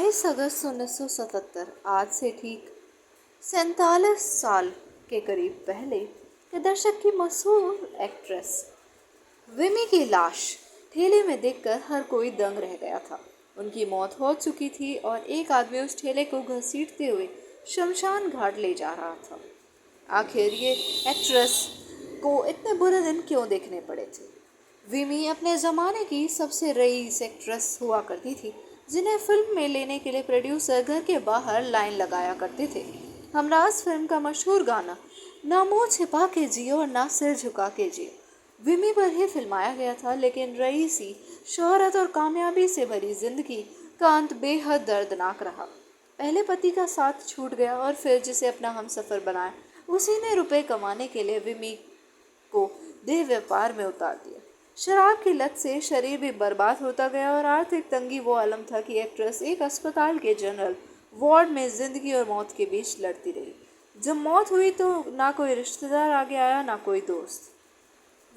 22 अगस्त 1977, आज से ठीक 47 साल के करीब पहले के दशक की मशहूर एक्ट्रेस विमी की लाश ठेले में देखकर हर कोई दंग रह गया था। उनकी मौत हो चुकी थी और एक आदमी उस ठेले को घसीटते हुए शमशान घाट ले जा रहा था। आखिर ये एक्ट्रेस को इतने बुरे दिन क्यों देखने पड़े थे? विमी अपने ज़माने की सबसे रईस एक्ट्रेस हुआ करती थी, जिन्हें फिल्म में लेने के लिए प्रोड्यूसर घर के बाहर लाइन लगाया करते थे। हमराज फिल्म का मशहूर गाना ना मुंह छिपा के जियो और ना सिर झुका के जियो विमी पर ही फिल्माया गया था, लेकिन रईसी शोहरत और कामयाबी से भरी जिंदगी का अंत बेहद दर्दनाक रहा। पहले पति का साथ छूट गया और फिर जिसे अपना हमसफर बनाया, उसी ने रुपए कमाने के लिए विमी को देह व्यापार में उतार दिया। शराब की लत से शरीर भी बर्बाद होता गया और आर्थिक तंगी वो आलम था कि एक्ट्रेस एक अस्पताल के जनरल वार्ड में जिंदगी और मौत के बीच लड़ती रही। जब मौत हुई तो ना कोई रिश्तेदार आगे आया, ना कोई दोस्त।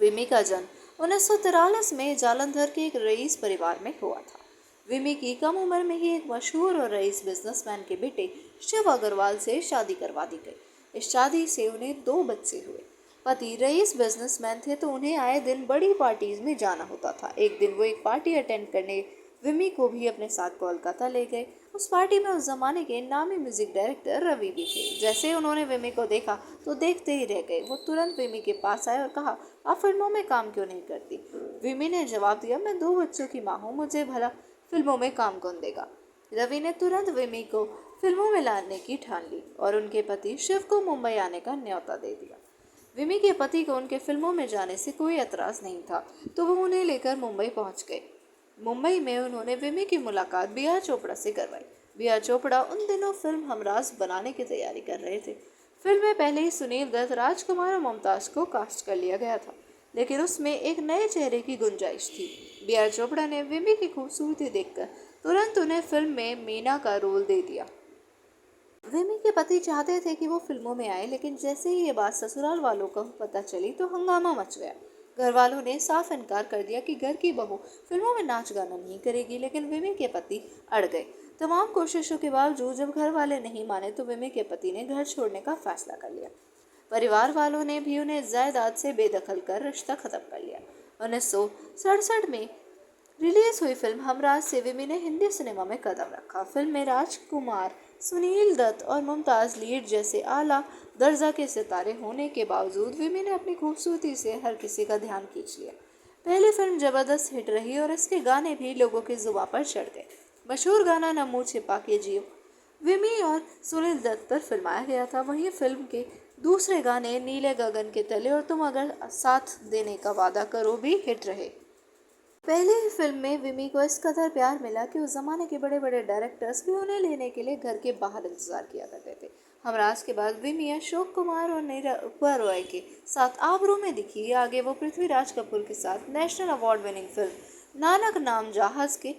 विमी का जन्म 1943 में जालंधर के एक रईस परिवार में हुआ था। विमी की कम उम्र में ही एक मशहूर और रईस बिजनेसमैन के बेटे शिव अग्रवाल से शादी करवा दी गई। इस शादी से उन्हें 2 बच्चे हुए। पति रईस बिजनेसमैन थे तो उन्हें आए दिन बड़ी पार्टीज में जाना होता था। एक दिन वो एक पार्टी अटेंड करने विमी को भी अपने साथ कोलकाता ले गए। उस पार्टी में उस जमाने के नामी म्यूजिक डायरेक्टर रवि भी थे। जैसे ही उन्होंने विमी को देखा तो देखते ही रह गए। वो तुरंत विमी के पास आए और कहा, आप फिल्मों में काम क्यों नहीं करती? विमी ने जवाब दिया, मैं 2 बच्चों की माँ हूँ, मुझे भला फिल्मों में काम कौन देगा? रवि ने तुरंत विमी को फिल्मों में लाने की ठान ली और उनके पति शिव को मुंबई आने का न्योता दे दिया। विमी के पति को उनके फिल्मों में जाने से कोई एतराज नहीं था, तो वो उन्हें लेकर मुंबई पहुंच गए। मुंबई में उन्होंने विमी की मुलाकात बी आर चोपड़ा से करवाई। बी आर चोपड़ा उन दिनों फिल्म हमराज बनाने की तैयारी कर रहे थे। फिल्म में पहले ही सुनील दत्त, राजकुमार और मुमताज को कास्ट कर लिया गया था, लेकिन उसमें एक नए चेहरे की गुंजाइश थी। बी आर चोपड़ा ने विमी की खूबसूरती देखकर तुरंत उन्हें फिल्म में मीना का रोल दे दिया। विमी के पति चाहते थे कि वो फिल्मों में आए, लेकिन जैसे ही ये बात ससुराल वालों को पता चली तो हंगामा मच गया। घर वालों ने साफ इनकार कर दिया कि घर की बहू फिल्मों में नाच गाना नहीं करेगी, लेकिन विमी के पति अड़ गए। तमाम कोशिशों के बावजूद जब घर वाले नहीं माने तो विमी के पति ने घर छोड़ने का फैसला कर लिया। परिवार वालों ने भी उन्हें जायदाद से बेदखल कर रिश्ता खत्म कर लिया। 1967 में रिलीज हुई फिल्म हमराज से विमी ने हिंदी सिनेमा में कदम रखा। फिल्म में राजकुमार, सुनील दत्त और मुमताज लीड जैसे आला दर्जा के सितारे होने के बावजूद विमी ने अपनी खूबसूरती से हर किसी का ध्यान खींच लिया। पहली फिल्म जबरदस्त हिट रही और इसके गाने भी लोगों की जुबान पर चढ़ गए। मशहूर गाना न मुंह छिपा के जियो विमी और सुनील दत्त पर फिल्माया गया था। वहीं फिल्म के दूसरे गाने नीले गगन के तले और तुम अगर साथ देने का वादा करो भी हिट रहे। पहली ही फिल्म में विमी को इस कदर प्यार मिला कि उस जमाने के बड़े बड़े डायरेक्टर्स भी उन्हें लेने के लिए घर के बाहर इंतजार किया करते थे। हमराज के बाद विमी अशोक कुमार और निरूपा रॉय के साथ आबरू में दिखी। आगे वो पृथ्वीराज कपूर के साथ national award winning film Nanak नाम जहाज के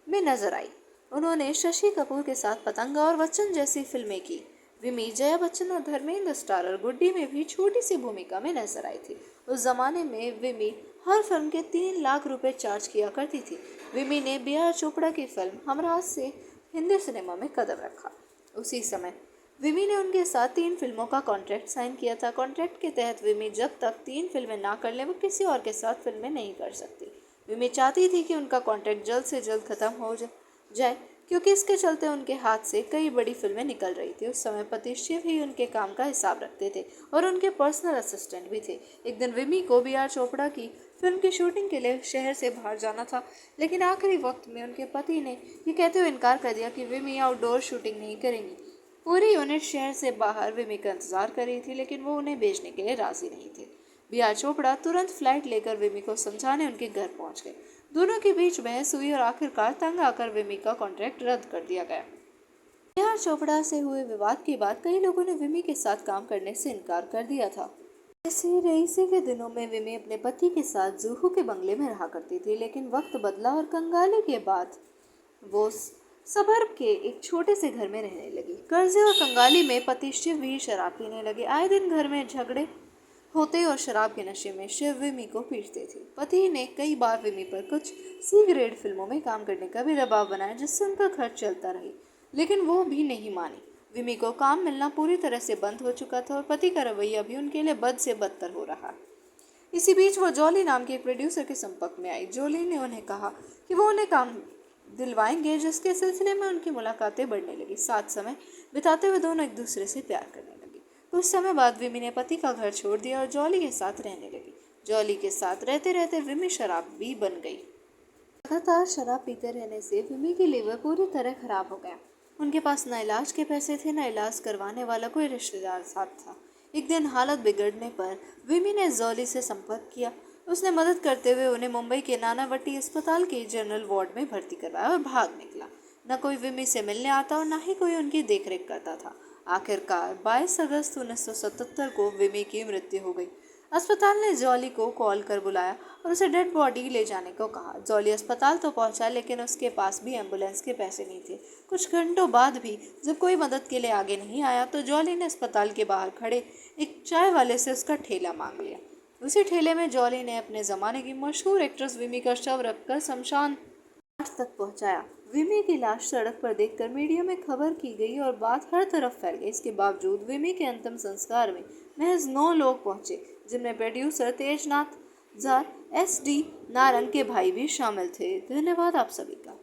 में नजर आई। उन्होंने शशि कपूर के साथ पतंगा और बच्चन जैसी फिल्में की। विमी जया बच्चन और धर्मेंद्र स्टारर गुड्डी में भी छोटी सी भूमिका में नजर आई थी। उस जमाने में विमी हर फिल्म के 3 लाख रुपए चार्ज किया करती थी। विमी ने बी आर चोपड़ा की फिल्म हमराज से हिंदी सिनेमा में कदम रखा। उसी समय विमी ने उनके साथ 3 फिल्मों का कॉन्ट्रैक्ट साइन किया था। कॉन्ट्रैक्ट के तहत विमी जब तक 3 फिल्में ना कर ले वो किसी और के साथ फिल्में नहीं कर सकती। विमी चाहती थी कि उनका कॉन्ट्रैक्ट जल्द से जल्द खत्म हो जाए, क्योंकि इसके चलते उनके हाथ से कई बड़ी फिल्में निकल रही थी। उस समय पति शिव ही उनके काम का हिसाब रखते थे और उनके पर्सनल असिस्टेंट भी थे। एक दिन विमी को बी आर चोपड़ा की फिल्म की शूटिंग के लिए शहर से बाहर जाना था, लेकिन आखिरी वक्त में उनके पति ने ये कहते हुए इनकार कर दिया कि विमी आउटडोर शूटिंग नहीं करेंगी। पूरी यूनिट शहर से बाहर विमी का इंतजार कर रही थी, लेकिन वो उन्हें भेजने के लिए राजी नहीं थे। बी आर चोपड़ा तुरंत फ्लाइट लेकर विमी को समझाने उनके घर पहुंच गए। दोनों के बीच बहस हुई और आखिरकार तंग आकर विमी का कॉन्ट्रैक्ट रद्द कर दिया गया। बी आर चोपड़ा से हुए विवाद के बाद कई लोगों ने विमी के साथ काम करने से इनकार कर दिया था। ऐसे रईसी के दिनों में विमी अपने पति के साथ जूहू के बंगले में रहा करती थी, लेकिन वक्त बदला और कंगाली के बाद वो सबर्ब के एक छोटे से घर में रहने लगी। कर्जे और कंगाली में पति शिव भी शराब पीने लगे। आए दिन घर में झगड़े होते और शराब के नशे में शिव विमी को पीटते थे। पति ने कई बार विमी पर कुछ सी ग्रेड फिल्मों में काम करने का भी दबाव बनाया जिससे उनका खर्च चलता रही, लेकिन वो भी नहीं मानी। विमी को काम मिलना पूरी तरह से बंद हो चुका था और पति का रवैया भी उनके लिए बद से बदतर हो रहा। इसी बीच वो जॉली नाम के एक प्रोड्यूसर के संपर्क में आई। जॉली ने उन्हें कहा कि वो उन्हें काम दिलवाएंगे, जिसके सिलसिले में उनकी मुलाकातें बढ़ने लगी। साथ समय बिताते हुए दोनों एक दूसरे से प्यार करने लगे। कुछ समय बाद विमी ने पति का घर छोड़ दिया और जॉली के साथ रहने लगी। जॉली के साथ रहते रहते विमी शराबी बन गई। लगातार शराब पीते रहने से विमी की लीवर पूरी तरह खराब हो गया। उनके पास न इलाज के पैसे थे, न इलाज करवाने वाला कोई रिश्तेदार साथ था। एक दिन हालत बिगड़ने पर विमी ने जॉली से संपर्क किया। उसने मदद करते हुए उन्हें मुंबई के नानावटी अस्पताल के जनरल वार्ड में भर्ती करवाया और भाग निकला। न कोई विमी से मिलने आता और न ही कोई उनकी देखरेख करता था। आखिरकार 22 अगस्त 1977 को विमी की मृत्यु हो गई। अस्पताल ने जॉली को कॉल कर बुलाया और उसे डेड बॉडी ले जाने को कहा। जॉली अस्पताल तो पहुंचा, लेकिन उसके पास भी एम्बुलेंस के पैसे नहीं थे। कुछ घंटों बाद भी जब कोई मदद के लिए आगे नहीं आया तो जॉली ने अस्पताल के बाहर खड़े एक चाय वाले से उसका ठेला मांग लिया। उसी ठेले में जॉली ने अपने ज़माने की मशहूर एक्ट्रेस विमी का शव रखकर शमशान घाट तक पहुंचाया। विमी की लाश सड़क पर देखकर मीडिया में खबर की गई और बात हर तरफ फैल गई। इसके बावजूद विमी के अंतिम संस्कार में महज 9 लोग पहुंचे, जिनमें प्रोड्यूसर तेजनाथ, जार, SD नारंग के भाई भी शामिल थे। धन्यवाद आप सभी का।